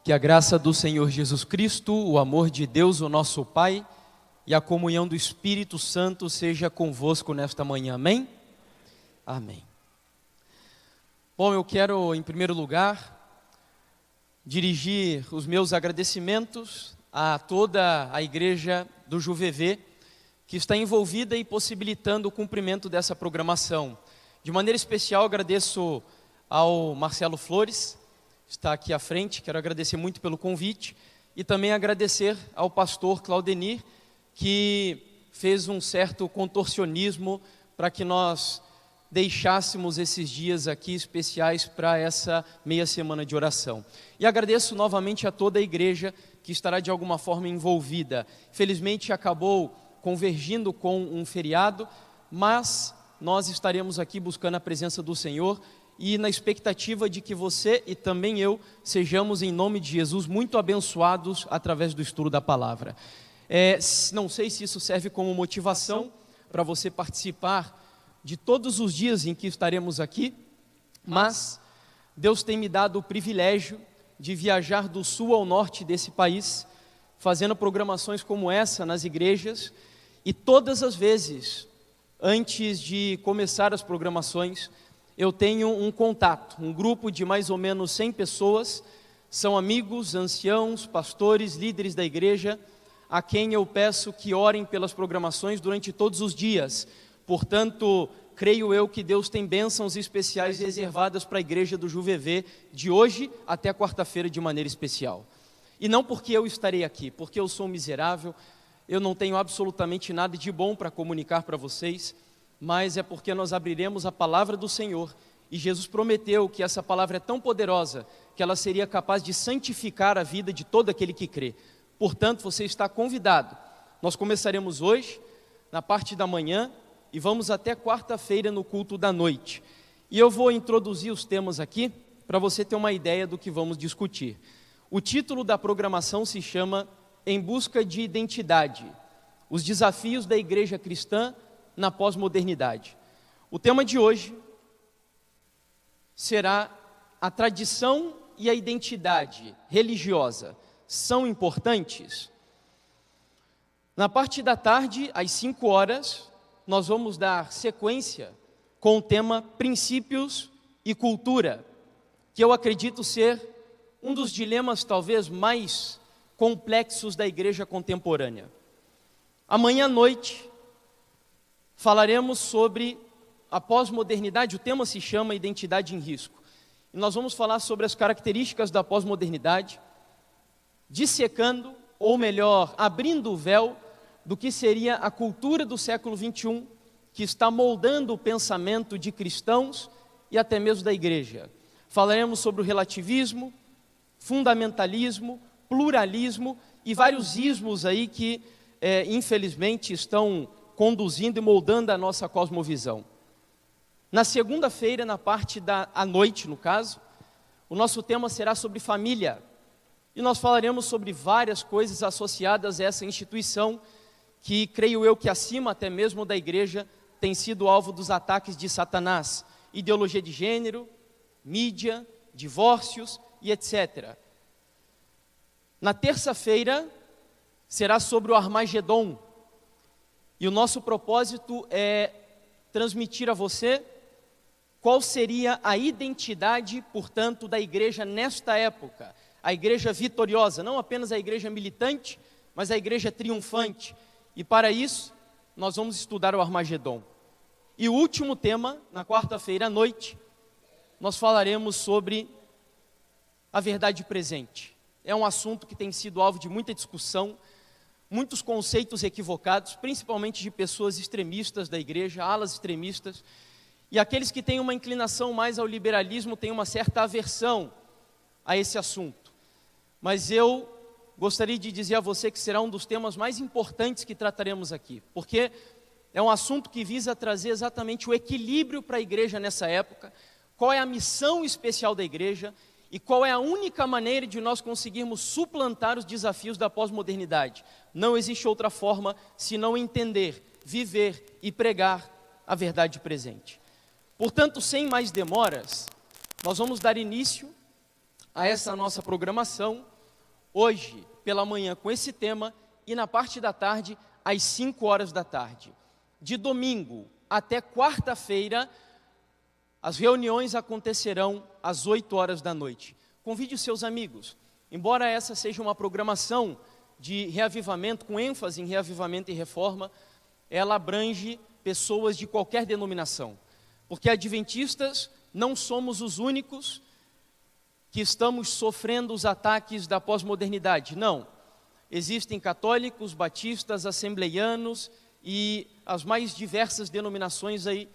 Que a graça do Senhor Jesus Cristo, o amor de Deus, o nosso Pai, e a comunhão do Espírito Santo seja convosco nesta manhã. Amém? Amém. Bom, eu quero, em primeiro lugar, dirigir os meus agradecimentos a toda a igreja do JuVV, que está envolvida e possibilitando o cumprimento dessa programação. De maneira especial, agradeço ao Marcelo Flores, está aqui à frente, quero agradecer muito pelo convite, e também agradecer ao pastor Claudenir, que fez um certo contorcionismo para que nós deixássemos esses dias aqui especiais para essa meia semana de oração. E agradeço novamente a toda a igreja que estará de alguma forma envolvida. Felizmente acabou convergindo com um feriado, mas nós estaremos aqui buscando a presença do Senhor e na expectativa de que você e também eu sejamos, em nome de Jesus, muito abençoados através do estudo da palavra. Não sei se isso serve como motivação para você participar de todos os dias em que estaremos aqui, mas Deus tem me dado o privilégio de viajar do sul ao norte desse país, fazendo programações como essa nas igrejas, e todas as vezes, antes de começar as programações, eu tenho um contato, um grupo de mais ou menos 100 pessoas, são amigos, anciãos, pastores, líderes da igreja, a quem eu peço que orem pelas programações durante todos os dias. Portanto, creio eu que Deus tem bênçãos especiais reservadas para a igreja do JuVV, de hoje até quarta-feira de maneira especial. E não porque eu estarei aqui, porque eu sou miserável, eu não tenho absolutamente nada de bom para comunicar para vocês, mas é porque nós abriremos a palavra do Senhor, e Jesus prometeu que essa palavra é tão poderosa, que ela seria capaz de santificar a vida de todo aquele que crê. Portanto, você está convidado. Nós começaremos hoje, na parte da manhã, e vamos até quarta-feira no culto da noite. E eu vou introduzir os temas aqui, para você ter uma ideia do que vamos discutir. O título da programação se chama Em Busca de Identidade, os desafios da igreja cristã na pós-modernidade. O tema de hoje será a tradição e a identidade religiosa são importantes? Na parte da tarde, às 5 horas, nós vamos dar sequência com o tema Princípios e Cultura, que eu acredito ser um dos dilemas talvez mais complexos da igreja contemporânea. Amanhã à noite, falaremos sobre a pós-modernidade, o tema se chama Identidade em Risco. E nós vamos falar sobre as características da pós-modernidade, dissecando, ou melhor, abrindo o véu do que seria a cultura do século XXI, que está moldando o pensamento de cristãos e até mesmo da igreja. Falaremos sobre o relativismo, fundamentalismo, pluralismo e vários ismos aí que, infelizmente, estão conduzindo e moldando a nossa cosmovisão. Na segunda-feira, na parte à noite, no caso, o nosso tema será sobre família. E nós falaremos sobre várias coisas associadas a essa instituição, que creio eu que acima até mesmo da igreja, tem sido alvo dos ataques de Satanás. Ideologia de gênero, mídia, divórcios e etc. Na terça-feira, será sobre o Armagedon. E o nosso propósito é transmitir a você qual seria a identidade, portanto, da igreja nesta época. A igreja vitoriosa, não apenas a igreja militante, mas a igreja triunfante. E para isso, nós vamos estudar o Armagedon. E o último tema, na quarta-feira à noite, nós falaremos sobre a verdade presente. É um assunto que tem sido alvo de muita discussão, muitos conceitos equivocados, principalmente de pessoas extremistas da igreja, alas extremistas, e aqueles que têm uma inclinação mais ao liberalismo têm uma certa aversão a esse assunto. Mas eu gostaria de dizer a você que será um dos temas mais importantes que trataremos aqui, porque é um assunto que visa trazer exatamente o equilíbrio para a igreja nessa época, qual é a missão especial da igreja e qual é a única maneira de nós conseguirmos suplantar os desafios da pós-modernidade. Não existe outra forma senão entender, viver e pregar a verdade presente. Portanto, sem mais demoras, nós vamos dar início a essa nossa programação hoje pela manhã com esse tema e na parte da tarde às 5 horas da tarde. De domingo até quarta-feira, as reuniões acontecerão às 8 horas da noite. Convide os seus amigos. Embora essa seja uma programação de reavivamento, com ênfase em reavivamento e reforma, ela abrange pessoas de qualquer denominação. Porque adventistas não somos os únicos que estamos sofrendo os ataques da pós-modernidade. Não. Existem católicos, batistas, assembleianos e as mais diversas denominações aí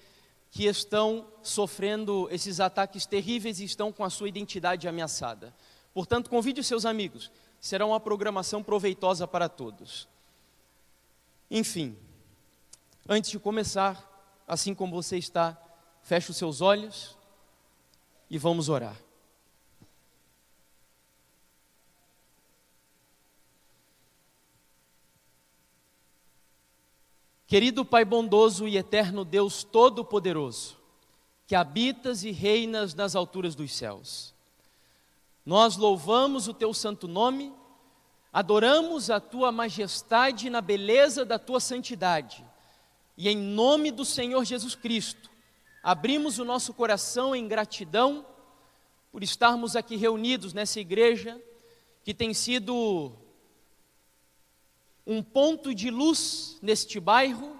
que estão sofrendo esses ataques terríveis e estão com a sua identidade ameaçada. Portanto, convide os seus amigos. Será uma programação proveitosa para todos. Enfim, antes de começar, assim como você está, feche os seus olhos e vamos orar. Querido Pai bondoso e eterno Deus Todo-Poderoso, que habitas e reinas nas alturas dos céus, nós louvamos o Teu santo nome, adoramos a Tua majestade na beleza da Tua santidade, e em nome do Senhor Jesus Cristo, abrimos o nosso coração em gratidão por estarmos aqui reunidos nessa igreja, que tem sido um ponto de luz neste bairro,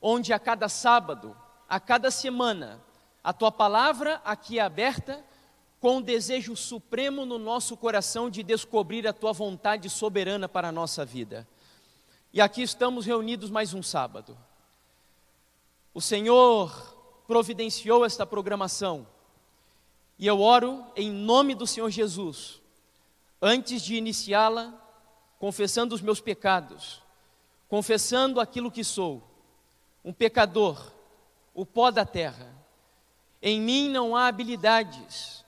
onde a cada sábado, a cada semana, a Tua palavra aqui é aberta, com o desejo supremo no nosso coração de descobrir a Tua vontade soberana para a nossa vida. E aqui estamos reunidos mais um sábado. O Senhor providenciou esta programação, e eu oro em nome do Senhor Jesus, antes de iniciá-la, confessando os meus pecados, confessando aquilo que sou, um pecador, o pó da terra. Em mim não há habilidades,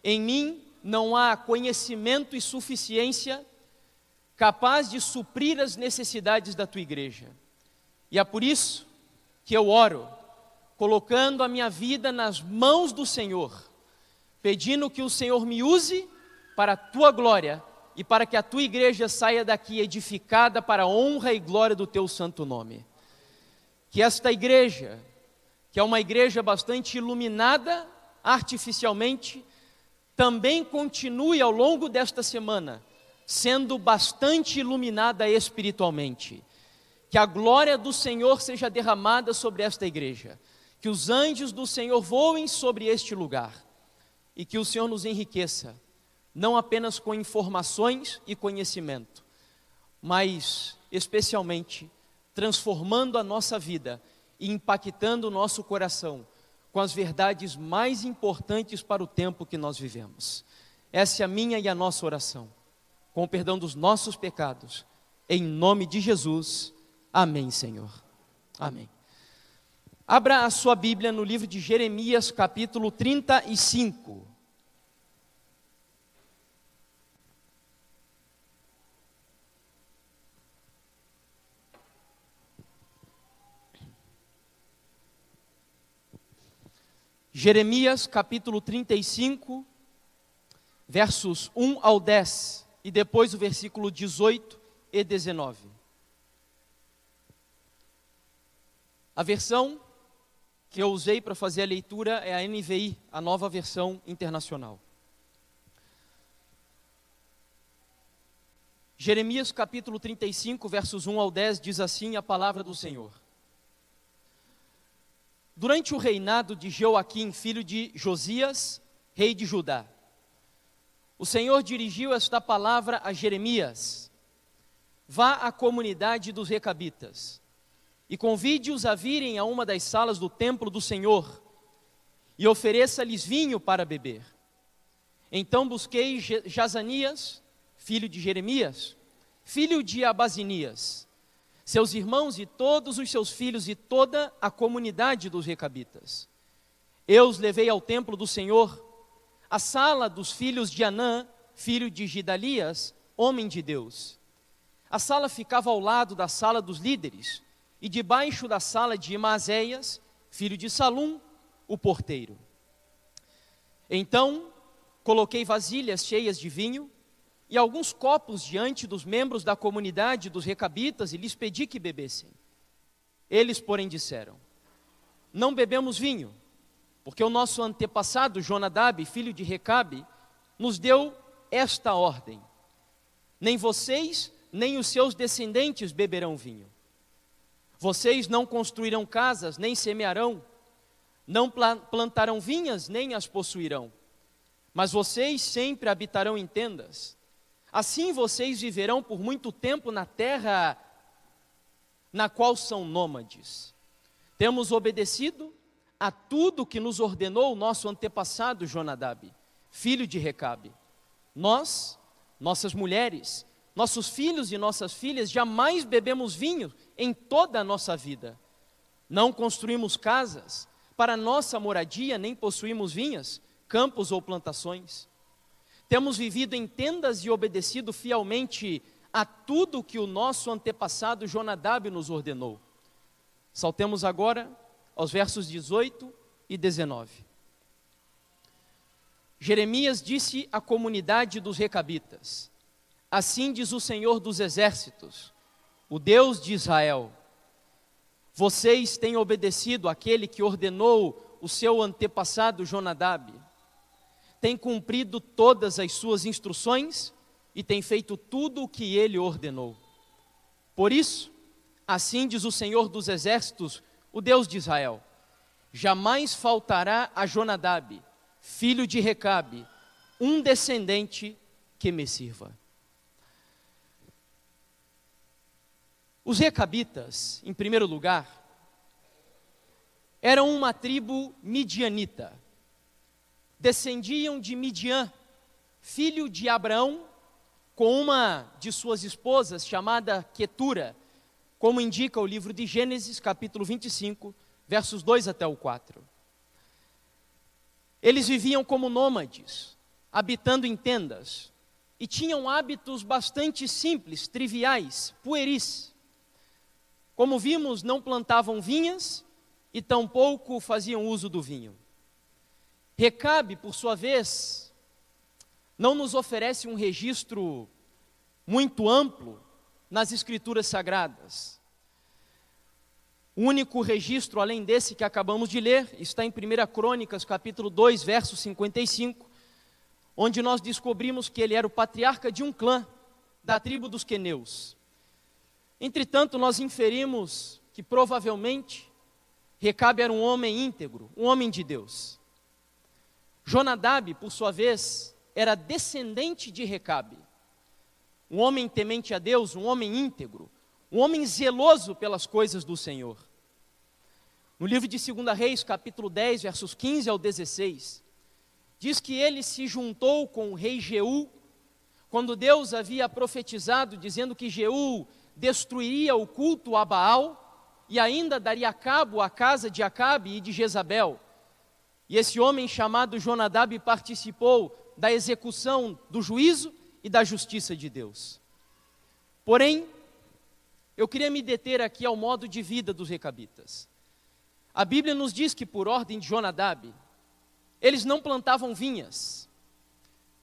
em mim não há conhecimento e suficiência capaz de suprir as necessidades da Tua igreja. E é por isso que eu oro, colocando a minha vida nas mãos do Senhor, pedindo que o Senhor me use para a Tua glória, e para que a Tua igreja saia daqui edificada para a honra e glória do Teu santo nome. Que esta igreja, que é uma igreja bastante iluminada artificialmente, também continue ao longo desta semana, sendo bastante iluminada espiritualmente. Que a glória do Senhor seja derramada sobre esta igreja, que os anjos do Senhor voem sobre este lugar, e que o Senhor nos enriqueça, não apenas com informações e conhecimento, mas especialmente transformando a nossa vida e impactando o nosso coração com as verdades mais importantes para o tempo que nós vivemos. Essa é a minha e a nossa oração, com o perdão dos nossos pecados, em nome de Jesus. Amém, Senhor. Amém. Abra a sua Bíblia no livro de Jeremias, capítulo 35. Jeremias capítulo 35, versos 1 ao 10, e depois o versículo 18 e 19. A versão que eu usei para fazer a leitura é a NVI, a Nova Versão Internacional. Jeremias capítulo 35, versos 1 ao 10, diz assim a palavra do Senhor. Durante o reinado de Joaquim, filho de Josias, rei de Judá, o Senhor dirigiu esta palavra a Jeremias: vá à comunidade dos recabitas e convide-os a virem a uma das salas do templo do Senhor e ofereça-lhes vinho para beber. Então busquei Jazanias, filho de Jeremias, filho de Abazinias, seus irmãos e todos os seus filhos e toda a comunidade dos recabitas. Eu os levei ao templo do Senhor, à sala dos filhos de Anã, filho de Gidalias, homem de Deus. A sala ficava ao lado da sala dos líderes e debaixo da sala de Maazéias, filho de Salum, o porteiro. Então coloquei vasilhas cheias de vinho e alguns copos diante dos membros da comunidade dos recabitas e lhes pedi que bebessem. Eles, porém, disseram: não bebemos vinho, porque o nosso antepassado Jonadab, filho de Recabe, nos deu esta ordem: nem vocês, nem os seus descendentes beberão vinho. Vocês não construirão casas, nem semearão, não plantarão vinhas, nem as possuirão, mas vocês sempre habitarão em tendas. Assim vocês viverão por muito tempo na terra na qual são nômades. Temos obedecido a tudo que nos ordenou o nosso antepassado Jonadab, filho de Recabe. Nós, nossas mulheres, nossos filhos e nossas filhas jamais bebemos vinho em toda a nossa vida. Não construímos casas para nossa moradia, nem possuímos vinhas, campos ou plantações. Temos vivido em tendas e obedecido fielmente a tudo que o nosso antepassado Jonadab nos ordenou. Saltemos agora aos versos 18 e 19. Jeremias disse à comunidade dos recabitas: assim diz o Senhor dos exércitos, o Deus de Israel: vocês têm obedecido àquele que ordenou o seu antepassado Jonadab, têm cumprido todas as suas instruções e têm feito tudo o que ele ordenou. Por isso, assim diz o Senhor dos exércitos, o Deus de Israel: jamais faltará a Jonadab, filho de Recabe, um descendente que me sirva. Os recabitas, em primeiro lugar, eram uma tribo midianita. Descendiam de Midian, filho de Abraão, com uma de suas esposas chamada Quetura, como indica o livro de Gênesis, capítulo 25, versos 2 até o 4. Eles viviam como nômades, habitando em tendas, e tinham hábitos bastante simples, triviais, pueris. Como vimos, não plantavam vinhas e tampouco faziam uso do vinho. Recabe, por sua vez, não nos oferece um registro muito amplo nas Escrituras Sagradas. O único registro, além desse que acabamos de ler, está em 1 Crônicas, capítulo 2, verso 55, onde nós descobrimos que ele era o patriarca de um clã, da tribo dos queneus. Entretanto, nós inferimos que provavelmente Recabe era um homem íntegro, um homem de Deus. Jonadab, por sua vez, era descendente de Recabe, um homem temente a Deus, um homem íntegro, um homem zeloso pelas coisas do Senhor. No livro de 2 Reis, capítulo 10, versos 15 ao 16, diz que ele se juntou com o rei Jeú, quando Deus havia profetizado, dizendo que Jeú destruiria o culto a Baal, e ainda daria cabo à casa de Acabe e de Jezabel. E esse homem chamado Jonadab participou da execução do juízo e da justiça de Deus. Porém, eu queria me deter aqui ao modo de vida dos recabitas. A Bíblia nos diz que, por ordem de Jonadab, eles não plantavam vinhas.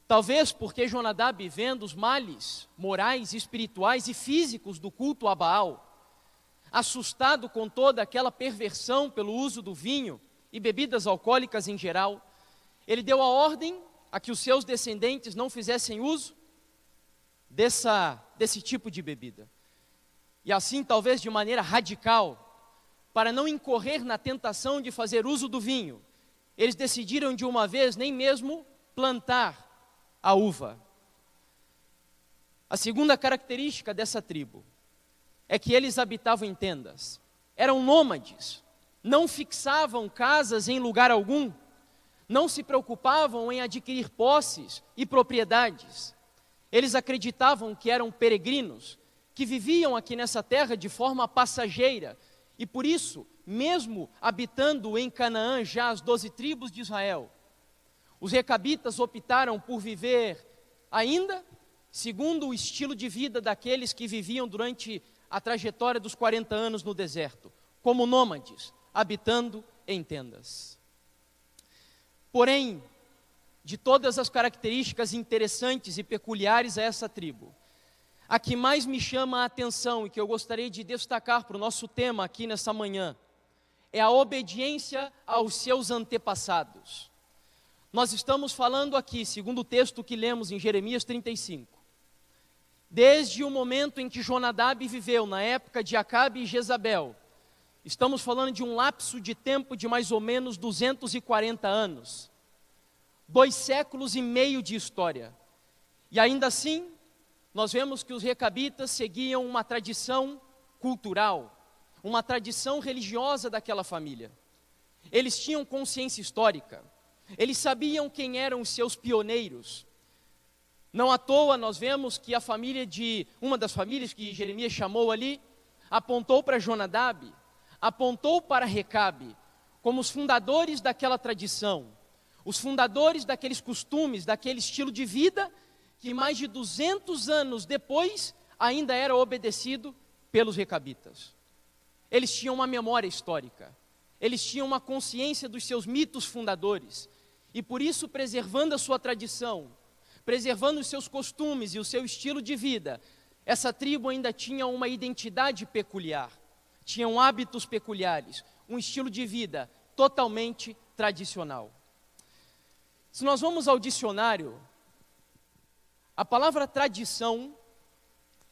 Talvez porque Jonadab, vendo os males morais, espirituais e físicos do culto a Baal, assustado com toda aquela perversão pelo uso do vinho e bebidas alcoólicas em geral, ele deu a ordem a que os seus descendentes não fizessem uso desse tipo de bebida. E assim, talvez de maneira radical, para não incorrer na tentação de fazer uso do vinho, eles decidiram de uma vez nem mesmo plantar a uva. A segunda característica dessa tribo é que eles habitavam em tendas, eram nômades, não fixavam casas em lugar algum, não se preocupavam em adquirir posses e propriedades. Eles acreditavam que eram peregrinos, que viviam aqui nessa terra de forma passageira, e por isso, mesmo habitando em Canaã já as 12 tribos de Israel, os recabitas optaram por viver ainda segundo o estilo de vida daqueles que viviam durante a trajetória dos 40 anos no deserto, como nômades, habitando em tendas. Porém, de todas as características interessantes e peculiares a essa tribo, a que mais me chama a atenção e que eu gostaria de destacar para o nosso tema aqui nessa manhã, é a obediência aos seus antepassados. Nós estamos falando aqui, segundo o texto que lemos em Jeremias 35, desde o momento em que Jonadab viveu, na época de Acabe e Jezabel, estamos falando de um lapso de tempo de mais ou menos 240 anos, 2 séculos e meio de história. E ainda assim, nós vemos que os recabitas seguiam uma tradição cultural, uma tradição religiosa daquela família. Eles tinham consciência histórica, eles sabiam quem eram os seus pioneiros. Não à toa nós vemos que a família uma das famílias que Jeremias chamou ali, apontou para Jonadab, apontou para Recabe, como os fundadores daquela tradição, os fundadores daqueles costumes, daquele estilo de vida, que mais de 200 anos depois ainda era obedecido pelos recabitas. Eles tinham uma memória histórica, eles tinham uma consciência dos seus mitos fundadores, e por isso, preservando a sua tradição, preservando os seus costumes e o seu estilo de vida, essa tribo ainda tinha uma identidade peculiar, tinham hábitos peculiares, um estilo de vida totalmente tradicional. Se nós vamos ao dicionário, a palavra tradição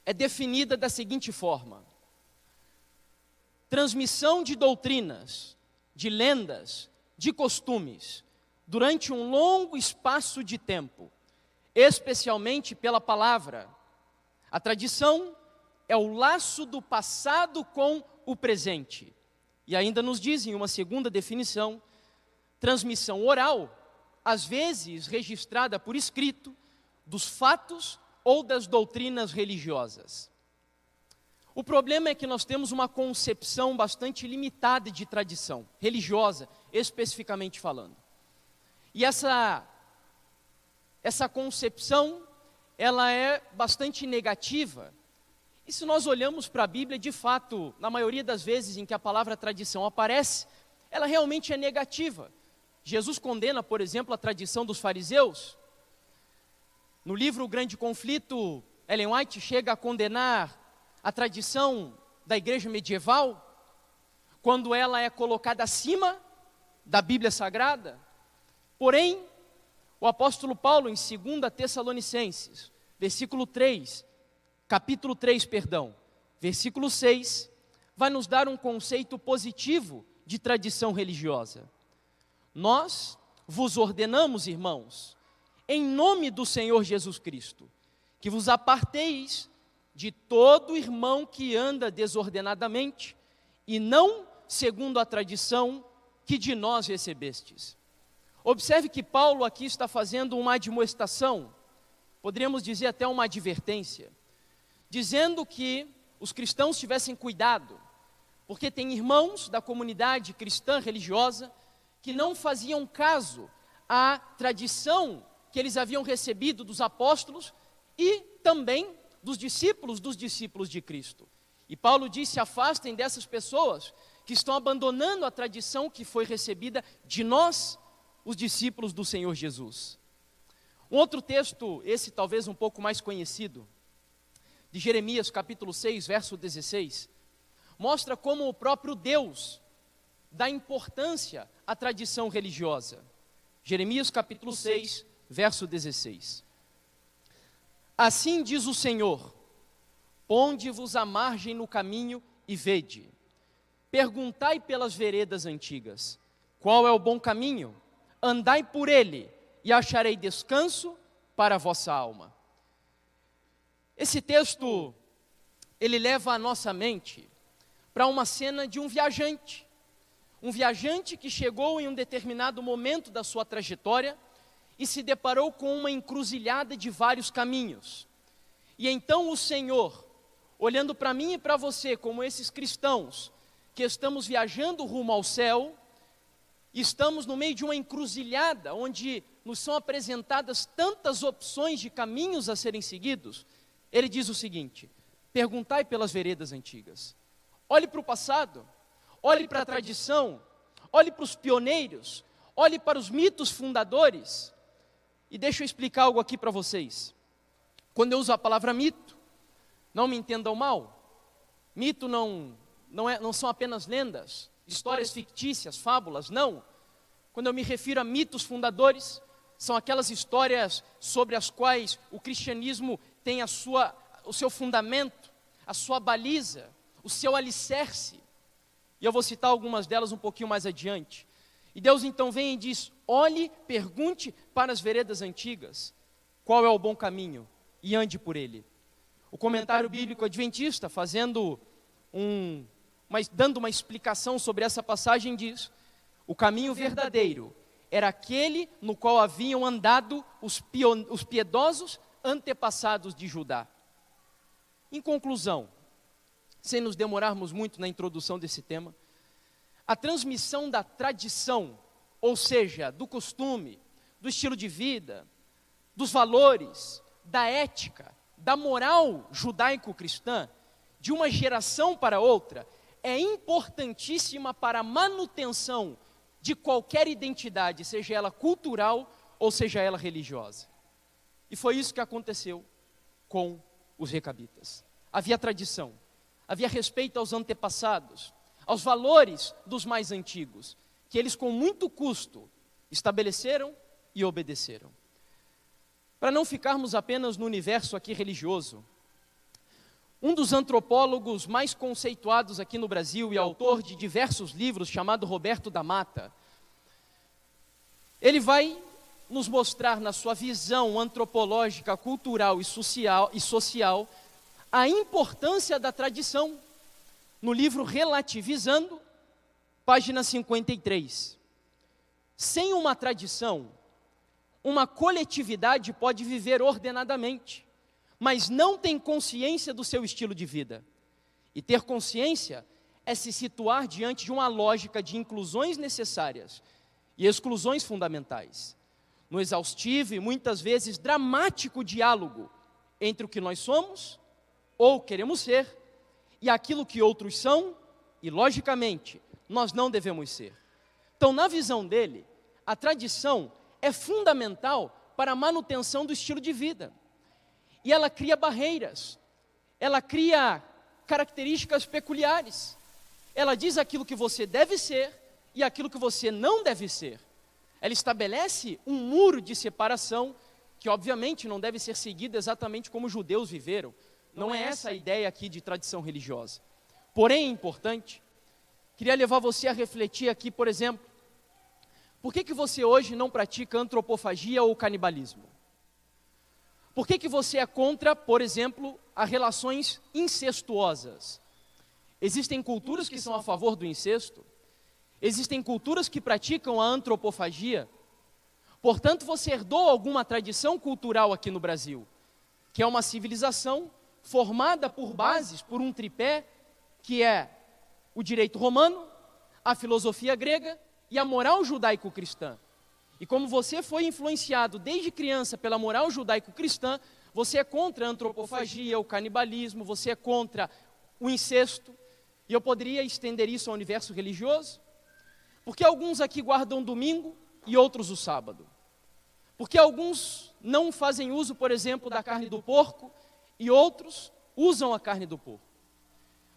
é definida da seguinte forma: transmissão de doutrinas, de lendas, de costumes, durante um longo espaço de tempo, especialmente pela palavra. A tradição é o laço do passado com o presente. E ainda nos dizem uma segunda definição: transmissão oral, às vezes registrada por escrito, dos fatos ou das doutrinas religiosas. O problema é que nós temos uma concepção bastante limitada de tradição religiosa, especificamente falando. E essa concepção, ela é bastante negativa. E se nós olhamos para a Bíblia, de fato, na maioria das vezes em que a palavra tradição aparece, ela realmente é negativa. Jesus condena, por exemplo, a tradição dos fariseus. No livro O Grande Conflito, Ellen White chega a condenar a tradição da igreja medieval, quando ela é colocada acima da Bíblia Sagrada. Porém, o apóstolo Paulo, em 2 Tessalonicenses, capítulo 3, versículo 6, vai nos dar um conceito positivo de tradição religiosa. Nós vos ordenamos, irmãos, em nome do Senhor Jesus Cristo, que vos aparteis de todo irmão que anda desordenadamente, e não segundo a tradição que de nós recebestes. Observe que Paulo aqui está fazendo uma admoestação, poderíamos dizer até uma advertência, dizendo que os cristãos tivessem cuidado, porque tem irmãos da comunidade cristã religiosa que não faziam caso à tradição que eles haviam recebido dos apóstolos e também dos discípulos de Cristo. E Paulo disse: afastem dessas pessoas que estão abandonando a tradição que foi recebida de nós, os discípulos do Senhor Jesus. Um outro texto, esse talvez um pouco mais conhecido, de Jeremias capítulo 6, verso 16, mostra como o próprio Deus dá importância à tradição religiosa. Jeremias capítulo 6, verso 16. Assim diz o Senhor: ponde-vos à margem no caminho e vede. Perguntai pelas veredas antigas, qual é o bom caminho? Andai por ele, e acharei descanso para a vossa alma. Esse texto, ele leva a nossa mente para uma cena de um viajante que chegou em um determinado momento da sua trajetória e se deparou com uma encruzilhada de vários caminhos. E então o Senhor, olhando para mim e para você, como esses cristãos que estamos viajando rumo ao céu, estamos no meio de uma encruzilhada, onde nos são apresentadas tantas opções de caminhos a serem seguidos. Ele diz o seguinte: perguntai pelas veredas antigas. Olhe para o passado, olhe para a tradição, olhe para os pioneiros, olhe para os mitos fundadores. E deixa eu explicar algo aqui para vocês. Quando eu uso a palavra mito, não me entendam mal, mito não são apenas lendas, histórias fictícias, fábulas, não. Quando eu me refiro a mitos fundadores, são aquelas histórias sobre as quais o cristianismo tem o seu fundamento, a sua baliza, o seu alicerce. E eu vou citar algumas delas um pouquinho mais adiante. E Deus então vem e diz: olhe, pergunte para as veredas antigas, qual é o bom caminho, e ande por ele. O comentário bíblico adventista, dando uma explicação sobre essa passagem, diz: o caminho verdadeiro era aquele no qual haviam andado os piedosos antepassados de Judá. Em conclusão, sem nos demorarmos muito na introdução desse tema, a transmissão da tradição, ou seja, do costume, do estilo de vida, dos valores, da ética, da moral judaico-cristã, de uma geração para outra, é importantíssima para a manutenção de qualquer identidade, seja ela cultural ou seja ela religiosa. E foi isso que aconteceu com os recabitas. Havia tradição, havia respeito aos antepassados, aos valores dos mais antigos, que eles com muito custo estabeleceram e obedeceram. Para não ficarmos apenas no universo aqui religioso, um dos antropólogos mais conceituados aqui no Brasil e autor de diversos livros, chamado Roberto da Mata, ele vai nos mostrar na sua visão antropológica, cultural e social a importância da tradição. No livro Relativizando, página 53. Sem uma tradição, uma coletividade pode viver ordenadamente, mas não tem consciência do seu estilo de vida. E ter consciência é se situar diante de uma lógica de inclusões necessárias e exclusões fundamentais, no exaustivo e muitas vezes dramático diálogo entre o que nós somos ou queremos ser e aquilo que outros são e, logicamente, nós não devemos ser. Então, na visão dele, a tradição é fundamental para a manutenção do estilo de vida. E ela cria barreiras, ela cria características peculiares. Ela diz aquilo que você deve ser e aquilo que você não deve ser. Ela estabelece um muro de separação que, obviamente, não deve ser seguido exatamente como os judeus viveram. Não é essa a ideia aqui de tradição religiosa. Porém, é importante, queria levar você a refletir aqui, por exemplo, por que você hoje não pratica antropofagia ou canibalismo? Por que você é contra, por exemplo, as relações incestuosas? Existem culturas que são a favor do incesto, existem culturas que praticam a antropofagia. Portanto, você herdou alguma tradição cultural aqui no Brasil, que é uma civilização formada por bases, por um tripé, que é o direito romano, a filosofia grega e a moral judaico-cristã. E como você foi influenciado desde criança pela moral judaico-cristã, você é contra a antropofagia, o canibalismo, você é contra o incesto. E eu poderia estender isso ao universo religioso. Porque alguns aqui guardam domingo e outros o sábado. Porque alguns não fazem uso, por exemplo, da carne do porco e outros usam a carne do porco.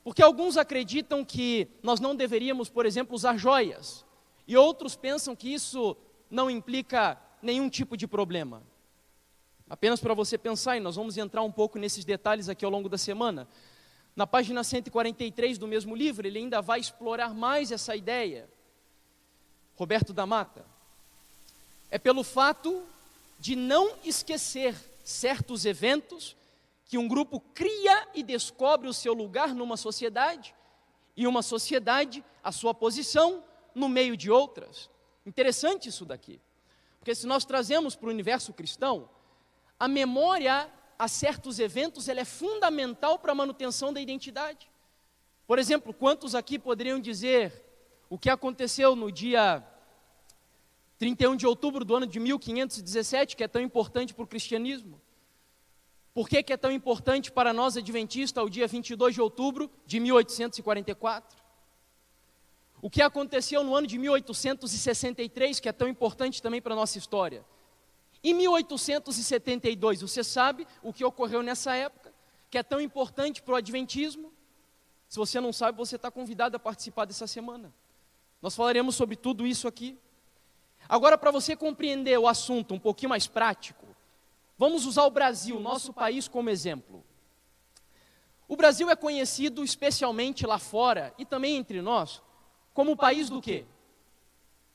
Porque alguns acreditam que nós não deveríamos, por exemplo, usar joias. E outros pensam que isso não implica nenhum tipo de problema. Apenas para você pensar, e nós vamos entrar um pouco nesses detalhes aqui ao longo da semana. Na página 143 do mesmo livro, ele ainda vai explorar mais essa ideia. Roberto da Mata. É pelo fato de não esquecer certos eventos que um grupo cria e descobre o seu lugar numa sociedade, e uma sociedade a sua posição no meio de outras. Interessante isso daqui, porque se nós trazemos para o universo cristão, a memória a certos eventos ela é fundamental para a manutenção da identidade. Por exemplo, quantos aqui poderiam dizer o que aconteceu no dia 31 de outubro do ano de 1517, que é tão importante para o cristianismo? Por que é tão importante para nós adventistas o dia 22 de outubro de 1844? O que aconteceu no ano de 1863, que é tão importante também para a nossa história? Em 1872, você sabe o que ocorreu nessa época, que é tão importante para o Adventismo? Se você não sabe, você está convidado a participar dessa semana. Nós falaremos sobre tudo isso aqui. Agora, para você compreender o assunto um pouquinho mais prático, vamos usar o Brasil, nosso país, como exemplo. O Brasil é conhecido especialmente lá fora e também entre nós como o país do quê?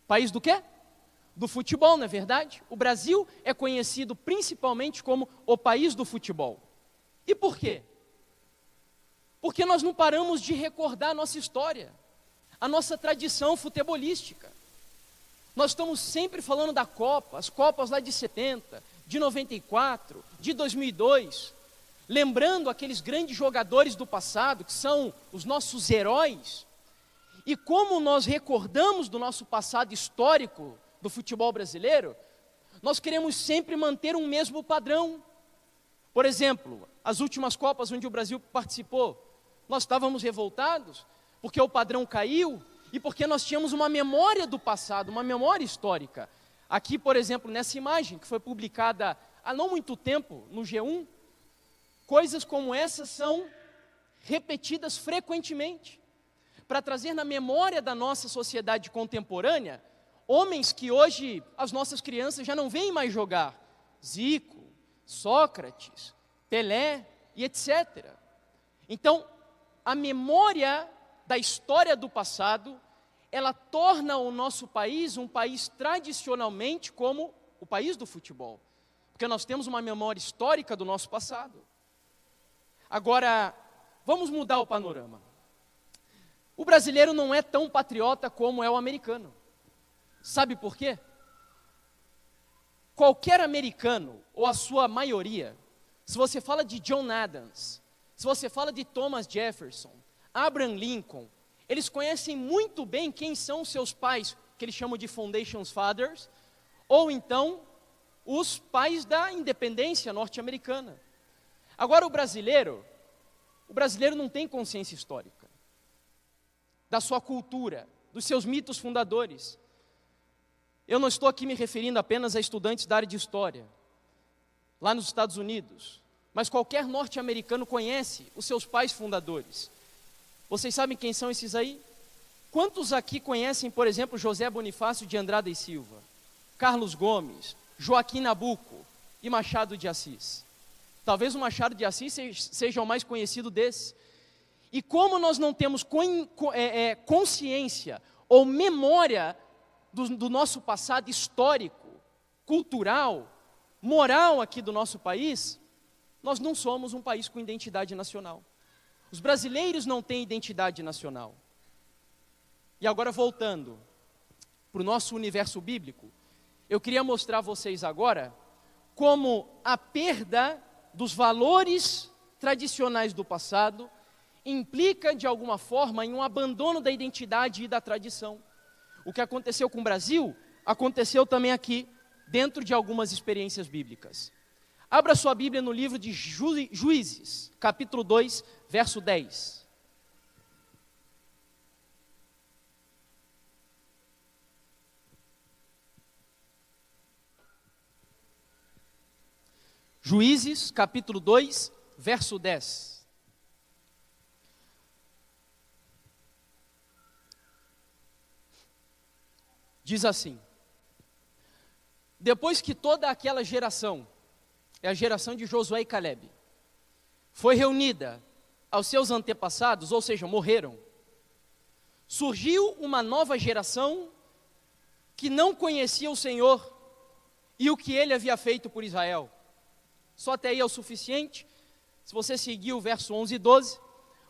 País do quê? Do futebol, não é verdade? O Brasil é conhecido principalmente como o país do futebol. E por quê? Porque nós não paramos de recordar a nossa história, a nossa tradição futebolística. Nós estamos sempre falando da Copa, as Copas lá de 70, de 94, de 2002, lembrando aqueles grandes jogadores do passado, que são os nossos heróis. E como nós recordamos do nosso passado histórico do futebol brasileiro, nós queremos sempre manter um mesmo padrão. Por exemplo, as últimas Copas onde o Brasil participou, nós estávamos revoltados porque o padrão caiu e porque nós tínhamos uma memória do passado, uma memória histórica. Aqui, por exemplo, nessa imagem que foi publicada há não muito tempo no G1, coisas como essas são repetidas frequentemente para trazer na memória da nossa sociedade contemporânea homens que hoje as nossas crianças já não veem mais jogar. Zico, Sócrates, Pelé e etc. Então, a memória da história do passado, ela torna o nosso país um país tradicionalmente como o país do futebol. Porque nós temos uma memória histórica do nosso passado. Agora, vamos mudar o panorama. O brasileiro não é tão patriota como é o americano. Sabe por quê? Qualquer americano, ou a sua maioria, se você fala de John Adams, se você fala de Thomas Jefferson, Abraham Lincoln, eles conhecem muito bem quem são seus pais, que eles chamam de Foundation Fathers, ou então os pais da independência norte-americana. Agora o brasileiro não tem consciência histórica da sua cultura, dos seus mitos fundadores. Eu não estou aqui me referindo apenas a estudantes da área de história, lá nos Estados Unidos, mas qualquer norte-americano conhece os seus pais fundadores. Vocês sabem quem são esses aí? Quantos aqui conhecem, por exemplo, José Bonifácio de Andrada e Silva, Carlos Gomes, Joaquim Nabuco e Machado de Assis? Talvez o Machado de Assis seja o mais conhecido desses. E como nós não temos consciência ou memória do nosso passado histórico, cultural, moral aqui do nosso país, nós não somos um país com identidade nacional. Os brasileiros não têm identidade nacional. E agora voltando para o nosso universo bíblico, eu queria mostrar a vocês agora como a perda dos valores tradicionais do passado implica de alguma forma em um abandono da identidade e da tradição. O que aconteceu com o Brasil, aconteceu também aqui, dentro de algumas experiências bíblicas. Abra sua Bíblia no livro de Juízes, capítulo 2, verso 10. Juízes, capítulo 2, verso 10. Diz assim: depois que toda aquela geração, é a geração de Josué e Calebe, foi reunida aos seus antepassados, ou seja, morreram, surgiu uma nova geração que não conhecia o Senhor e o que Ele havia feito por Israel. Só até aí é o suficiente. Se você seguir o verso 11 e 12,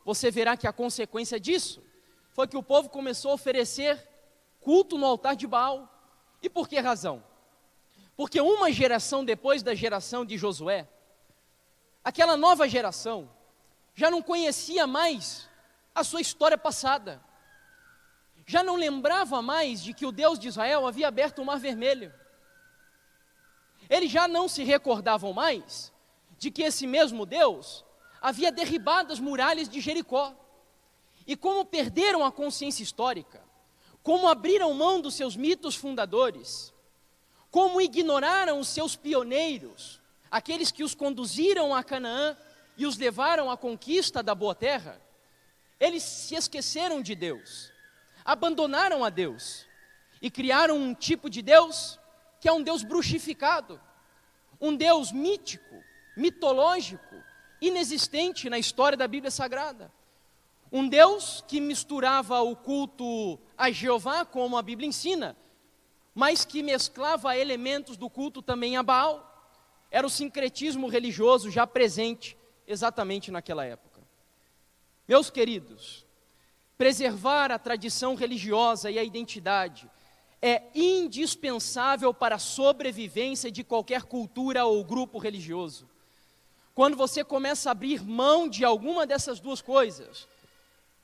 você verá que a consequência disso foi que o povo começou a oferecer culto no altar de Baal. E por que razão? Porque uma geração depois da geração de Josué, aquela nova geração já não conhecia mais a sua história passada, já não lembrava mais de que o Deus de Israel havia aberto o Mar Vermelho. Eles já não se recordavam mais de que esse mesmo Deus havia derribado as muralhas de Jericó. E como perderam a consciência histórica, como abriram mão dos seus mitos fundadores, Como ignoraram os seus pioneiros, aqueles que os conduziram a Canaã e os levaram à conquista da boa terra. Eles se esqueceram de Deus, abandonaram a Deus e criaram um tipo de Deus que é um Deus bruxificado, um Deus mítico, mitológico, inexistente na história da Bíblia Sagrada. Um Deus que misturava o culto a Jeová, como a Bíblia ensina, mas que mesclava elementos do culto também a Baal. Era o sincretismo religioso já presente exatamente naquela época. Meus queridos, preservar a tradição religiosa e a identidade é indispensável para a sobrevivência de qualquer cultura ou grupo religioso. Quando você começa a abrir mão de alguma dessas duas coisas,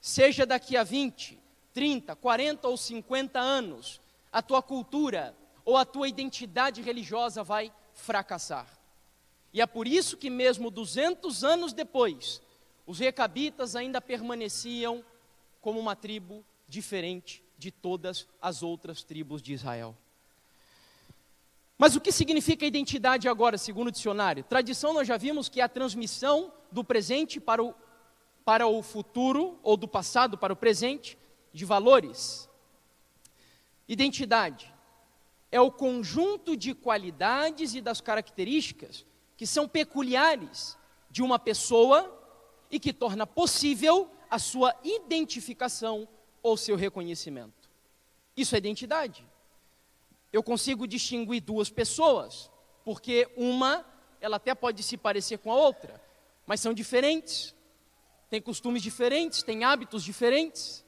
seja daqui a 20, 30, 40 ou 50 anos, a tua cultura ou a tua identidade religiosa vai fracassar. E é por isso que mesmo 200 anos depois, os recabitas ainda permaneciam como uma tribo diferente de todas as outras tribos de Israel. Mas o que significa identidade agora, segundo o dicionário? Tradição, nós já vimos que é a transmissão do presente para o futuro, ou do passado para o presente, de valores. Identidade é o conjunto de qualidades e das características que são peculiares de uma pessoa e que torna possível a sua identificação ou seu reconhecimento. Isso é identidade. Eu consigo distinguir duas pessoas, porque uma, ela até pode se parecer com a outra, mas são diferentes, têm costumes diferentes, têm hábitos diferentes.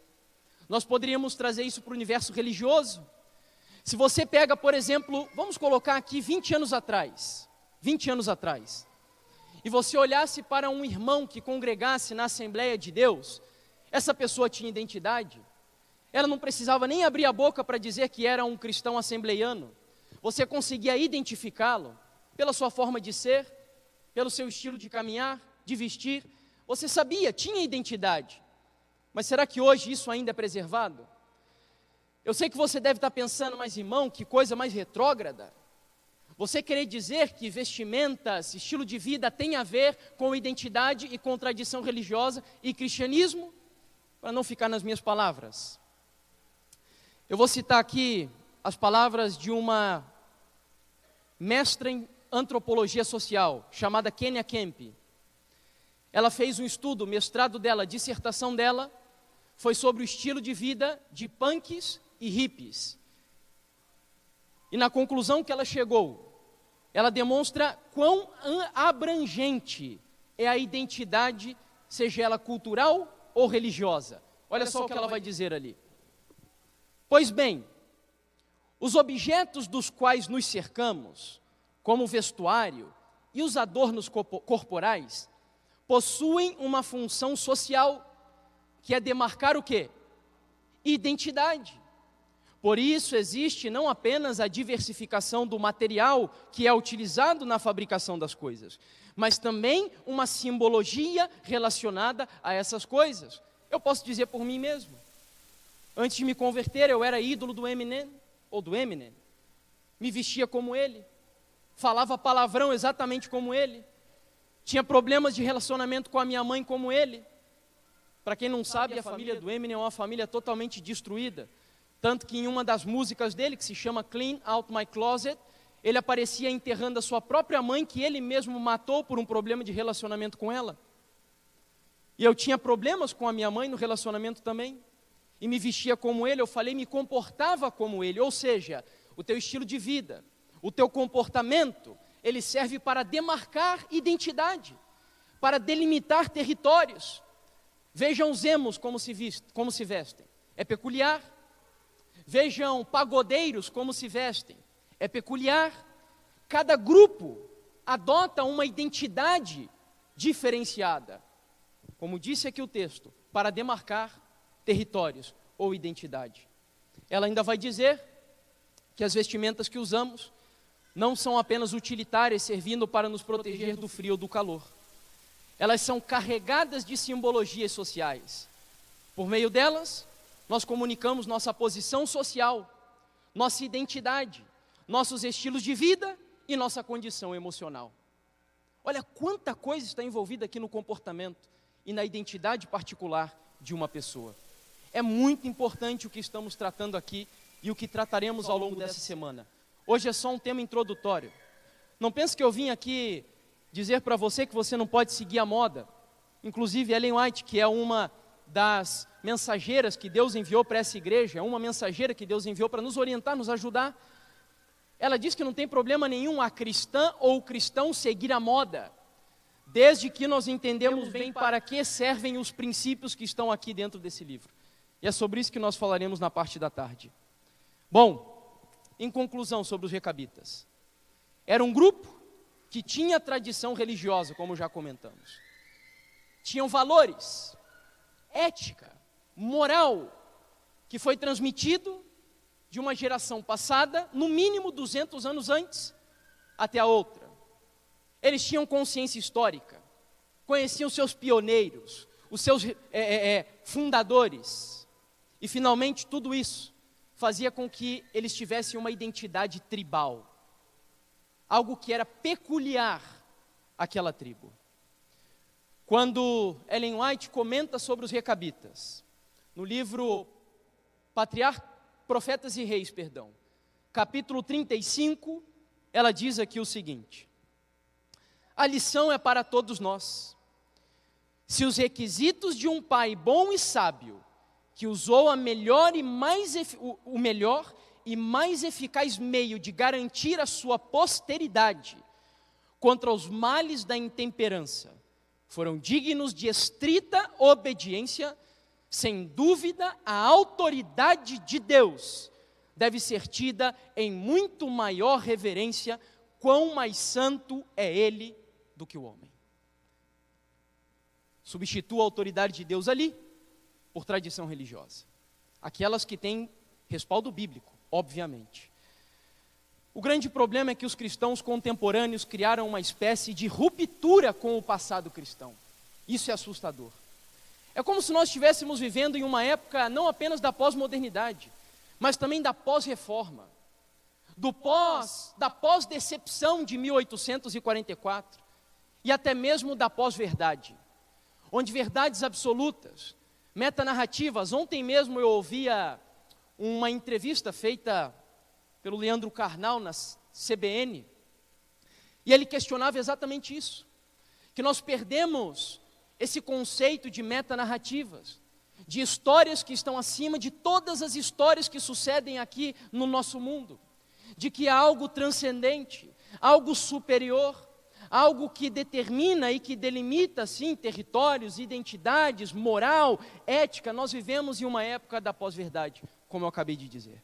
Nós poderíamos trazer isso para o universo religioso. Se você pega, por exemplo, vamos colocar aqui 20 anos atrás, e você olhasse para um irmão que congregasse na Assembleia de Deus, essa pessoa tinha identidade. Ela não precisava nem abrir a boca para dizer que era um cristão assembleiano. Você conseguia identificá-lo pela sua forma de ser, pelo seu estilo de caminhar, de vestir. Você sabia, tinha identidade. Mas será que hoje isso ainda é preservado? Eu sei que você deve estar pensando, mas irmão, que coisa mais retrógrada. Você querer dizer que vestimentas, estilo de vida tem a ver com identidade e com tradição religiosa e cristianismo? Para não ficar nas minhas palavras. Eu vou citar aqui as palavras de uma mestra em antropologia social, chamada Kenya Kemp. Ela fez um estudo, mestrado dela, dissertação dela, foi sobre o estilo de vida de punks e hippies. E na conclusão que ela chegou, ela demonstra quão abrangente é a identidade, seja ela cultural ou religiosa. Olha só o que ela vai dizer ali. Pois bem, os objetos dos quais nos cercamos, como o vestuário e os adornos corporais, possuem uma função social, que é demarcar o quê? Identidade. Por isso existe não apenas a diversificação do material que é utilizado na fabricação das coisas, mas também uma simbologia relacionada a essas coisas. Eu posso dizer por mim mesmo. Antes de me converter, eu era ídolo do Eminem, me vestia como ele, falava palavrão exatamente como ele, tinha problemas de relacionamento com a minha mãe como ele. Para quem não sabe, a família do Eminem é uma família totalmente destruída, tanto que em uma das músicas dele, que se chama Clean Out My Closet, ele aparecia enterrando a sua própria mãe, que ele mesmo matou por um problema de relacionamento com ela. E eu tinha problemas com a minha mãe no relacionamento também, e me vestia como ele, eu falei, me comportava como ele, ou seja, o teu estilo de vida, o teu comportamento, ele serve para demarcar identidade, para delimitar territórios. Vejam os emos como se vestem, é peculiar. Vejam pagodeiros como se vestem, é peculiar. Cada grupo adota uma identidade diferenciada, como disse aqui o texto, para demarcar territórios ou identidade. Ela ainda vai dizer que as vestimentas que usamos não são apenas utilitárias, servindo para nos proteger do frio ou do calor. Elas são carregadas de simbologias sociais. Por meio delas, nós comunicamos nossa posição social, nossa identidade, nossos estilos de vida e nossa condição emocional. Olha quanta coisa está envolvida aqui no comportamento e na identidade particular de uma pessoa. É muito importante o que estamos tratando aqui e o que trataremos ao longo dessa semana. Hoje é só um tema introdutório. Não pense que eu vim aqui dizer para você que você não pode seguir a moda. Inclusive Ellen White, que é uma das mensageiras que Deus enviou para essa igreja, é uma mensageira que Deus enviou para nos orientar, nos ajudar. Ela diz que não tem problema nenhum a cristã ou o cristão seguir a moda, desde que nós entendemos bem para que servem os princípios que estão aqui dentro desse livro. E é sobre isso que nós falaremos na parte da tarde. Bom, em conclusão sobre os recabitas. Era um grupo que tinha tradição religiosa, como já comentamos. Tinham valores, ética, moral, que foi transmitido de uma geração passada, no mínimo 200 anos antes, até a outra. Eles tinham consciência histórica, conheciam seus pioneiros, os seus fundadores, e finalmente tudo isso fazia com que eles tivessem uma identidade tribal, algo que era peculiar àquela tribo. Quando Ellen White comenta sobre os recabitas, no livro Profetas e Reis, capítulo 35, ela diz aqui o seguinte: a lição é para todos nós. Se os requisitos de um pai bom e sábio, que usou o melhor e mais eficaz meio de garantir a sua posteridade contra os males da intemperança, foram dignos de estrita obediência, sem dúvida a autoridade de Deus deve ser tida em muito maior reverência, quão mais santo é Ele do que o homem. Substitua a autoridade de Deus ali por tradição religiosa, aquelas que têm respaldo bíblico, obviamente. O grande problema é que os cristãos contemporâneos criaram uma espécie de ruptura com o passado cristão. Isso é assustador. É como se nós estivéssemos vivendo em uma época não apenas da pós-modernidade, mas também da pós-reforma, da pós-decepção de 1844 e até mesmo da pós-verdade, onde verdades absolutas, metanarrativas. Ontem mesmo eu ouvia uma entrevista feita pelo Leandro Carnal na CBN, e ele questionava exatamente isso, que nós perdemos esse conceito de metanarrativas, de histórias que estão acima de todas as histórias que sucedem aqui no nosso mundo, de que há algo transcendente, algo superior, algo que determina e que delimita, sim, territórios, identidades, moral, ética. Nós vivemos em uma época da pós-verdade, como eu acabei de dizer.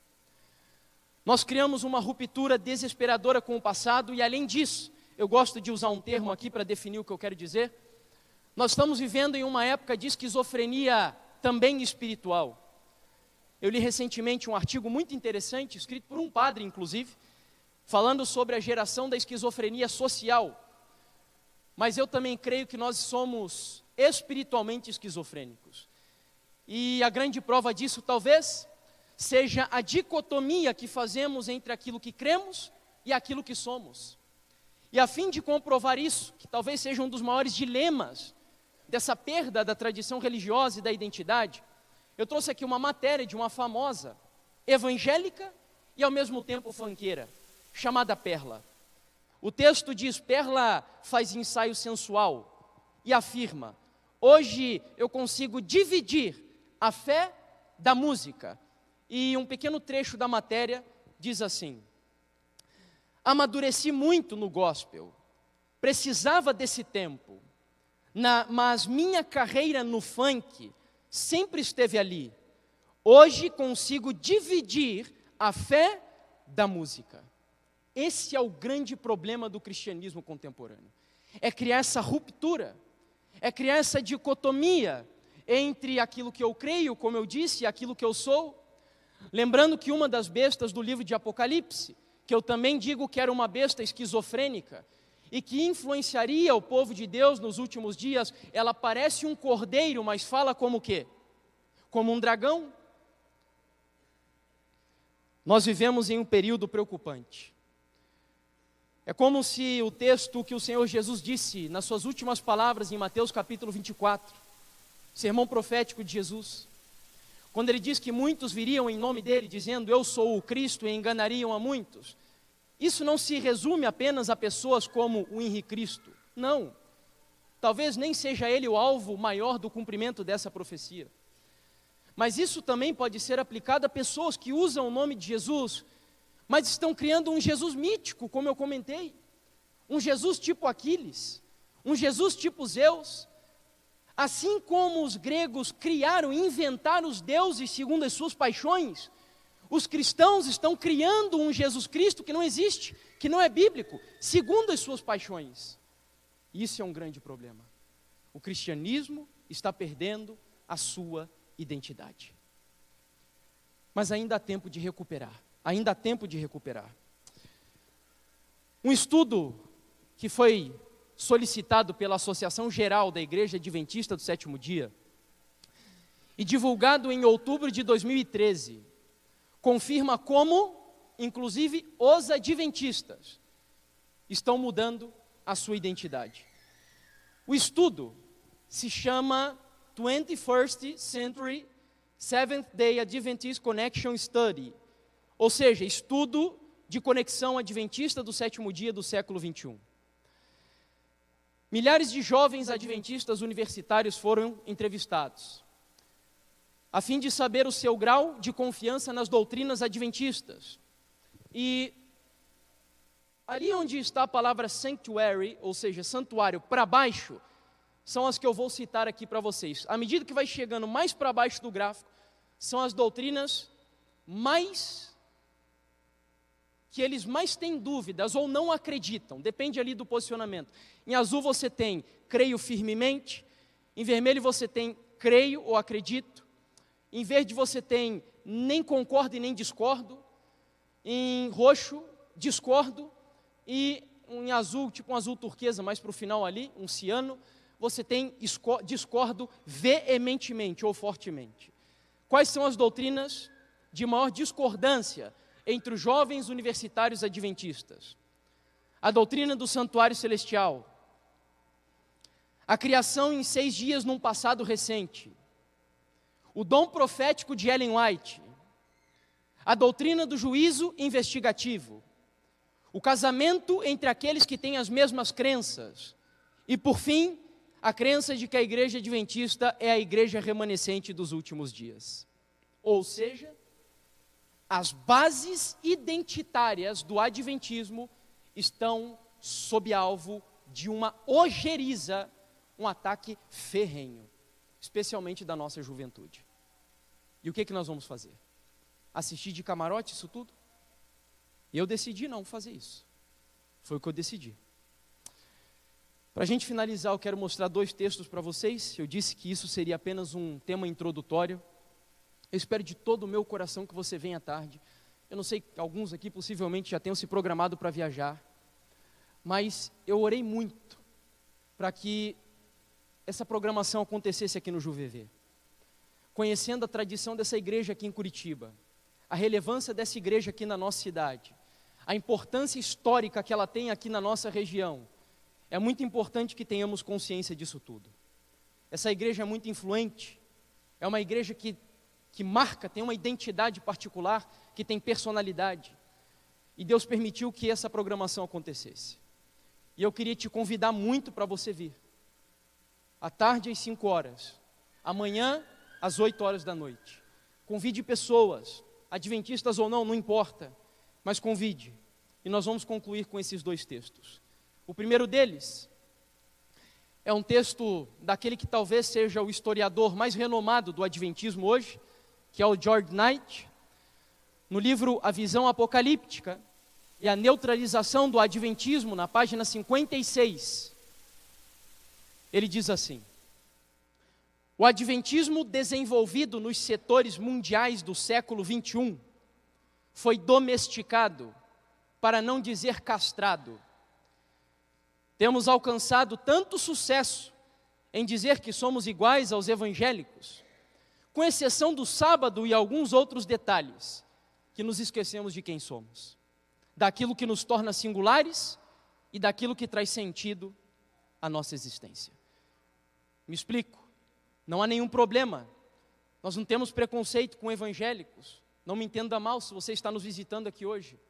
Nós criamos uma ruptura desesperadora com o passado e, além disso, eu gosto de usar um termo aqui para definir o que eu quero dizer. Nós estamos vivendo em uma época de esquizofrenia também espiritual. Eu li recentemente um artigo muito interessante, escrito por um padre, inclusive, falando sobre a geração da esquizofrenia social. Mas eu também creio que nós somos espiritualmente esquizofrênicos. E a grande prova disso, talvez, seja a dicotomia que fazemos entre aquilo que cremos e aquilo que somos. E a fim de comprovar isso, que talvez seja um dos maiores dilemas dessa perda da tradição religiosa e da identidade, eu trouxe aqui uma matéria de uma famosa evangélica e ao mesmo tempo funkeira, chamada Perla. O texto diz: Perla faz ensaio sensual e afirma: hoje eu consigo dividir a fé da música. E um pequeno trecho da matéria diz assim: amadureci muito no gospel, precisava desse tempo, mas minha carreira no funk sempre esteve ali. Hoje consigo dividir a fé da música. Esse é o grande problema do cristianismo contemporâneo. É criar essa ruptura, é criar essa dicotomia entre aquilo que eu creio, como eu disse, e aquilo que eu sou. Lembrando que uma das bestas do livro de Apocalipse, que eu também digo que era uma besta esquizofrênica, e que influenciaria o povo de Deus nos últimos dias, ela parece um cordeiro, mas fala como o quê? Como um dragão. Nós vivemos em um período preocupante. É como se o texto que o Senhor Jesus disse nas suas últimas palavras em Mateus capítulo 24, sermão profético de Jesus, quando ele diz que muitos viriam em nome dele, dizendo, eu sou o Cristo, e enganariam a muitos. Isso não se resume apenas a pessoas como o Henrique Cristo. Não. Talvez nem seja ele o alvo maior do cumprimento dessa profecia. Mas isso também pode ser aplicado a pessoas que usam o nome de Jesus, mas estão criando um Jesus mítico, como eu comentei. Um Jesus tipo Aquiles, um Jesus tipo Zeus. Assim como os gregos criaram e inventaram os deuses segundo as suas paixões, os cristãos estão criando um Jesus Cristo que não existe, que não é bíblico, segundo as suas paixões. Isso é um grande problema. O cristianismo está perdendo a sua identidade. Mas ainda há tempo de recuperar, ainda há tempo de recuperar. Um estudo que foi solicitado pela Associação Geral da Igreja Adventista do Sétimo Dia e divulgado em outubro de 2013, confirma como, inclusive, os adventistas estão mudando a sua identidade. O estudo se chama 21st Century Seventh-day Adventist Connection Study, ou seja, estudo de conexão adventista do sétimo dia do século 21. Milhares de jovens adventistas universitários foram entrevistados, a fim de saber o seu grau de confiança nas doutrinas adventistas. E ali onde está a palavra sanctuary, ou seja, santuário, para baixo, são as que eu vou citar aqui para vocês. À medida que vai chegando mais para baixo do gráfico, são as doutrinas que eles mais têm dúvidas ou não acreditam, depende ali do posicionamento. Em azul você tem creio firmemente, em vermelho você tem creio ou acredito, em verde você tem nem concordo e nem discordo, em roxo discordo, e em azul, tipo um azul turquesa, mais para o final ali, um ciano, você tem discordo veementemente ou fortemente. Quais são as doutrinas de maior discordância entre os jovens universitários adventistas? A doutrina do santuário celestial, a criação em 6 dias num passado recente, o dom profético de Ellen White, a doutrina do juízo investigativo, o casamento entre aqueles que têm as mesmas crenças e, por fim, a crença de que a igreja adventista é a igreja remanescente dos últimos dias. Ou seja, as bases identitárias do adventismo estão sob alvo de uma ojeriza, um ataque ferrenho, especialmente da nossa juventude. E o que nós vamos fazer? Assistir de camarote isso tudo? E eu decidi não fazer isso. Foi o que eu decidi. Para a gente finalizar, eu quero mostrar 2 textos para vocês. Eu disse que isso seria apenas um tema introdutório. Eu espero de todo o meu coração que você venha à tarde. Eu não sei, alguns aqui possivelmente já tenham se programado para viajar, mas eu orei muito para que essa programação acontecesse aqui no JuVV. Conhecendo a tradição dessa igreja aqui em Curitiba, a relevância dessa igreja aqui na nossa cidade, a importância histórica que ela tem aqui na nossa região, é muito importante que tenhamos consciência disso tudo. Essa igreja é muito influente, é uma igreja que marca, tem uma identidade particular, que tem personalidade. E Deus permitiu que essa programação acontecesse. E eu queria te convidar muito para você vir. À tarde às 5 horas, amanhã às 8 horas da noite. Convide pessoas, adventistas ou não, não importa, mas convide. E nós vamos concluir com esses 2 textos. O primeiro deles é um texto daquele que talvez seja o historiador mais renomado do adventismo hoje, que é o George Knight, no livro A Visão Apocalíptica e a Neutralização do Adventismo, na página 56. Ele diz assim: o adventismo desenvolvido nos setores mundiais do século 21 foi domesticado, para não dizer castrado. Temos alcançado tanto sucesso em dizer que somos iguais aos evangélicos, com exceção do sábado e alguns outros detalhes, que nos esquecemos de quem somos, daquilo que nos torna singulares e daquilo que traz sentido à nossa existência. Me explico, não há nenhum problema, nós não temos preconceito com evangélicos, não me entenda mal se você está nos visitando aqui hoje,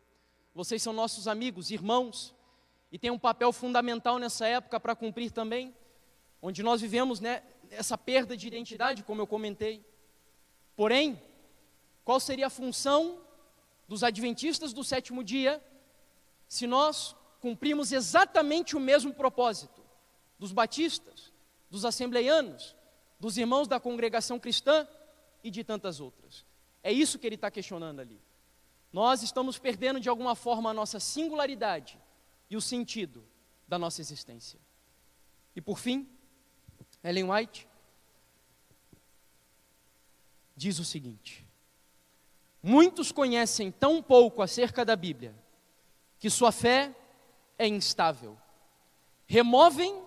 vocês são nossos amigos, irmãos, e tem um papel fundamental nessa época para cumprir também, onde nós vivemos, né, essa perda de identidade, como eu comentei. Porém, qual seria a função dos adventistas do sétimo dia, se nós cumprimos exatamente o mesmo propósito dos batistas, dos assembleianos, dos irmãos da congregação cristã e de tantas outras? É isso que ele está questionando ali. Nós estamos perdendo de alguma forma a nossa singularidade e o sentido da nossa existência. E por fim, Ellen White diz o seguinte: muitos conhecem tão pouco acerca da Bíblia, que sua fé é instável. Removem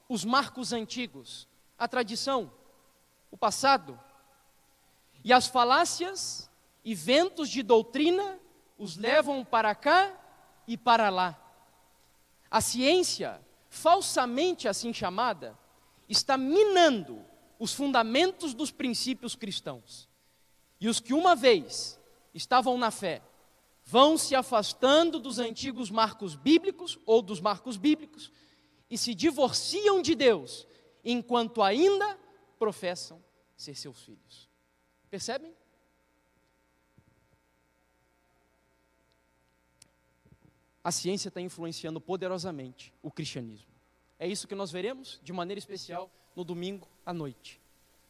os marcos antigos, a tradição, o passado, e as falácias e ventos de doutrina os levam para cá e para lá. A ciência, falsamente assim chamada, está minando os fundamentos dos princípios cristãos. E os que uma vez estavam na fé, vão se afastando dos antigos marcos bíblicos ou dos marcos bíblicos e se divorciam de Deus, enquanto ainda professam ser seus filhos. Percebem? A ciência está influenciando poderosamente o cristianismo. É isso que nós veremos de maneira especial no domingo à noite.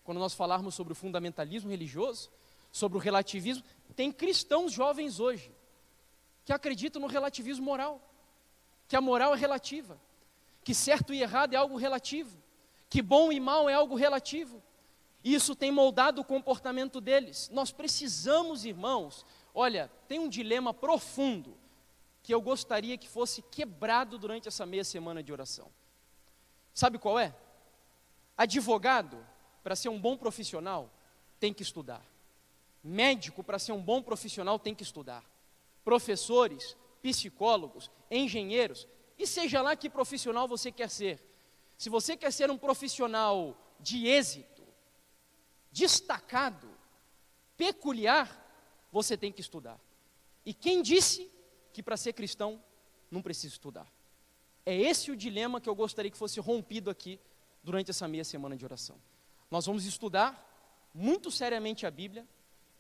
Quando nós falarmos sobre o fundamentalismo religioso, sobre o relativismo, tem cristãos jovens hoje que acreditam no relativismo moral, que a moral é relativa, que certo e errado é algo relativo, que bom e mal é algo relativo. Isso tem moldado o comportamento deles. Nós precisamos, irmãos, olha, tem um dilema profundo que eu gostaria que fosse quebrado durante essa meia semana de oração. Sabe qual é? Advogado, para ser um bom profissional, tem que estudar. Médico, para ser um bom profissional, tem que estudar. Professores, psicólogos, engenheiros, e seja lá que profissional você quer ser. Se você quer ser um profissional de êxito, destacado, peculiar, você tem que estudar. E quem disse que para ser cristão não precisa estudar? É esse o dilema que eu gostaria que fosse rompido aqui durante essa meia semana de oração. Nós vamos estudar muito seriamente a Bíblia,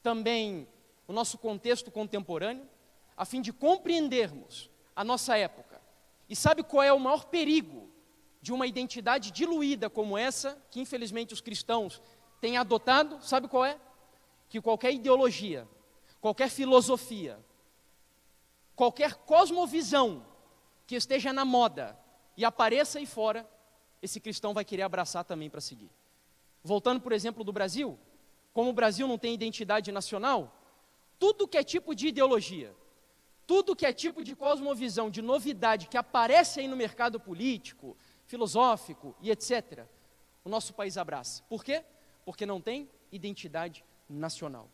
também o nosso contexto contemporâneo, a fim de compreendermos a nossa época. E sabe qual é o maior perigo de uma identidade diluída como essa, que infelizmente os cristãos têm adotado? Sabe qual é? Que qualquer ideologia, qualquer filosofia, qualquer cosmovisão que esteja na moda e apareça aí fora, esse cristão vai querer abraçar também para seguir. Voltando, por exemplo, do Brasil, como o Brasil não tem identidade nacional, tudo que é tipo de ideologia, tudo que é tipo de cosmovisão, de novidade que aparece aí no mercado político, filosófico e etc., o nosso país abraça. Por quê? Porque não tem identidade nacional.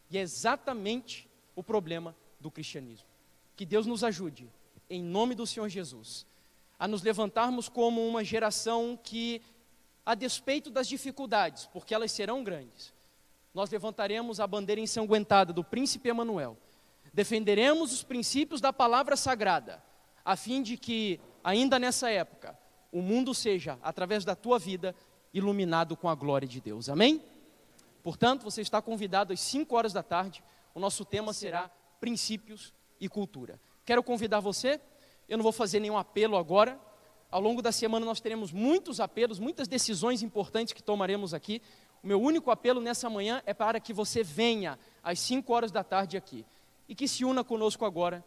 E é exatamente o problema do cristianismo. Que Deus nos ajude, em nome do Senhor Jesus, a nos levantarmos como uma geração que, a despeito das dificuldades, porque elas serão grandes, nós levantaremos a bandeira ensanguentada do príncipe Emanuel, defenderemos os princípios da palavra sagrada, a fim de que, ainda nessa época, o mundo seja, através da tua vida, iluminado com a glória de Deus. Amém? Portanto, você está convidado às 5 horas da tarde, o nosso tema será princípios e cultura. Quero convidar você, eu não vou fazer nenhum apelo agora, ao longo da semana nós teremos muitos apelos, muitas decisões importantes que tomaremos aqui. O meu único apelo nessa manhã é para que você venha às 5 horas da tarde aqui e que se una conosco agora,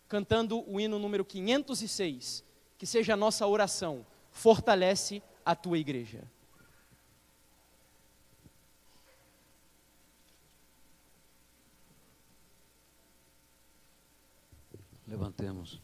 cantando o hino número 506, que seja a nossa oração, fortalece a tua igreja. Levantemos.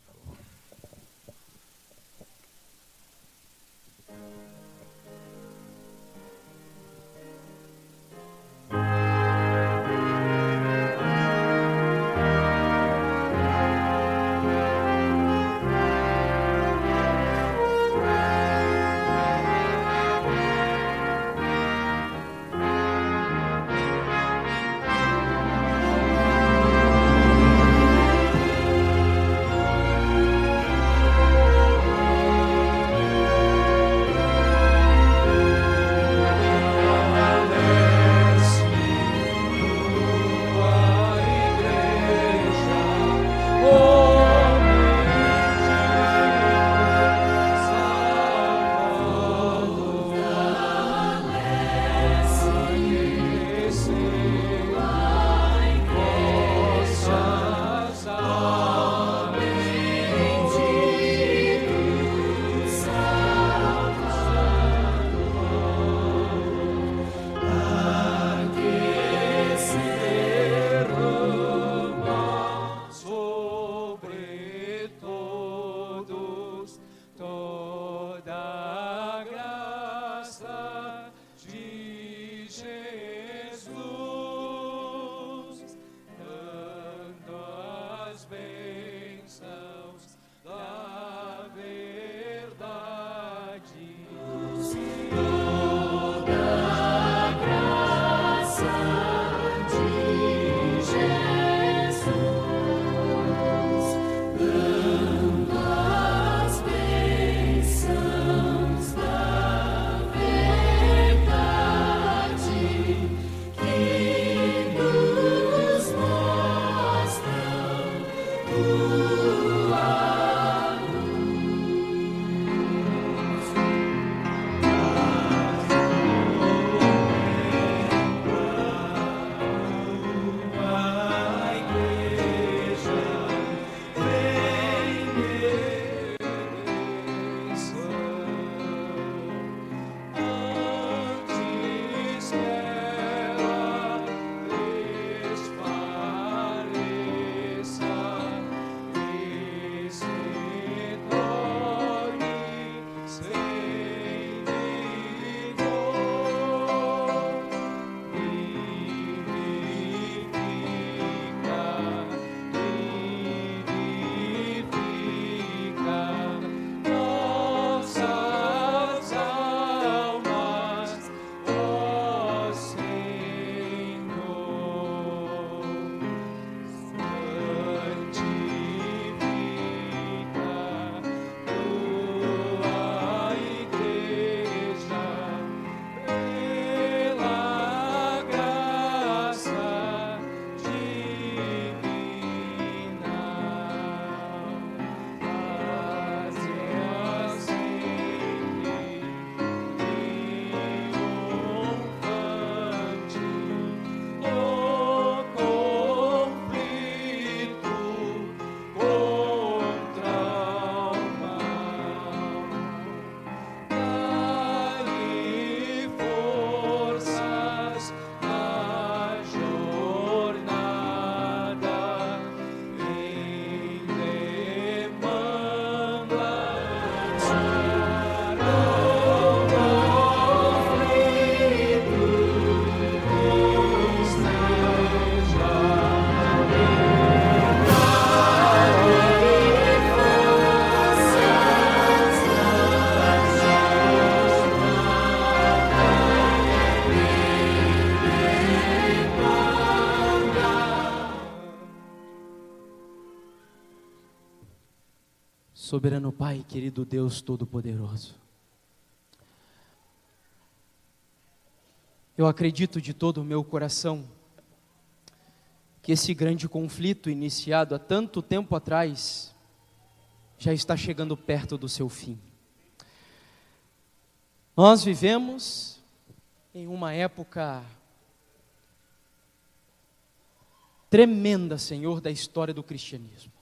Soberano Pai, querido Deus Todo-Poderoso, eu acredito de todo o meu coração que esse grande conflito iniciado há tanto tempo atrás já está chegando perto do seu fim. Nós vivemos em uma época tremenda, Senhor, da história do cristianismo.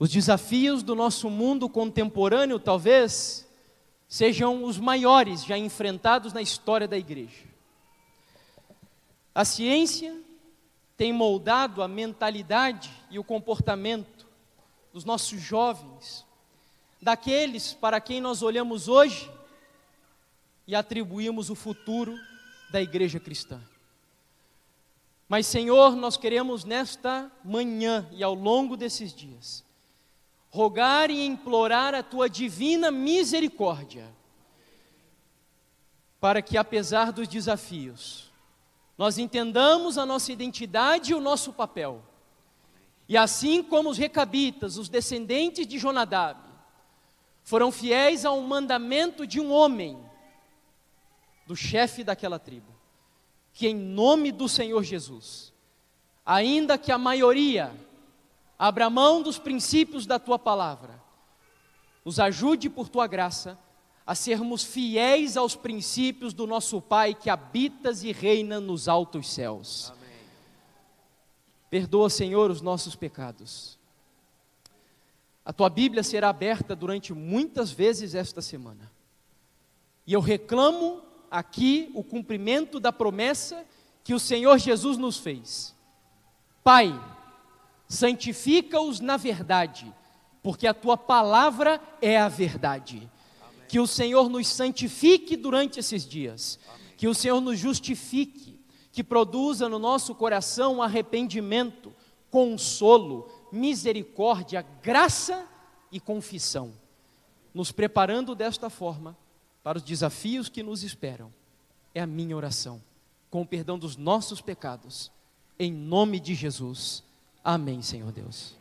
Os desafios do nosso mundo contemporâneo talvez sejam os maiores já enfrentados na história da igreja. A ciência tem moldado a mentalidade e o comportamento dos nossos jovens, daqueles para quem nós olhamos hoje e atribuímos o futuro da igreja cristã. Mas, Senhor, nós queremos nesta manhã e ao longo desses dias rogar e implorar a Tua divina misericórdia, para que, apesar dos desafios, nós entendamos a nossa identidade e o nosso papel. E assim como os recabitas, os descendentes de Jonadab, foram fiéis ao mandamento de um homem, do chefe daquela tribo, que em nome do Senhor Jesus, ainda que a maioria abra mão dos princípios da Tua palavra, nos ajude por Tua graça a sermos fiéis aos princípios do nosso Pai que habitas e reina nos altos céus. Amém. Perdoa, Senhor, os nossos pecados. A Tua Bíblia será aberta durante muitas vezes esta semana. E eu reclamo aqui o cumprimento da promessa que o Senhor Jesus nos fez. Pai, santifica-os na verdade, porque a Tua palavra é a verdade. Amém. Que o Senhor nos santifique durante esses dias. Amém. Que o Senhor nos justifique, que produza no nosso coração arrependimento, consolo, misericórdia, graça e confissão, nos preparando desta forma para os desafios que nos esperam. É a minha oração, com o perdão dos nossos pecados, em nome de Jesus. Amém, Senhor Deus.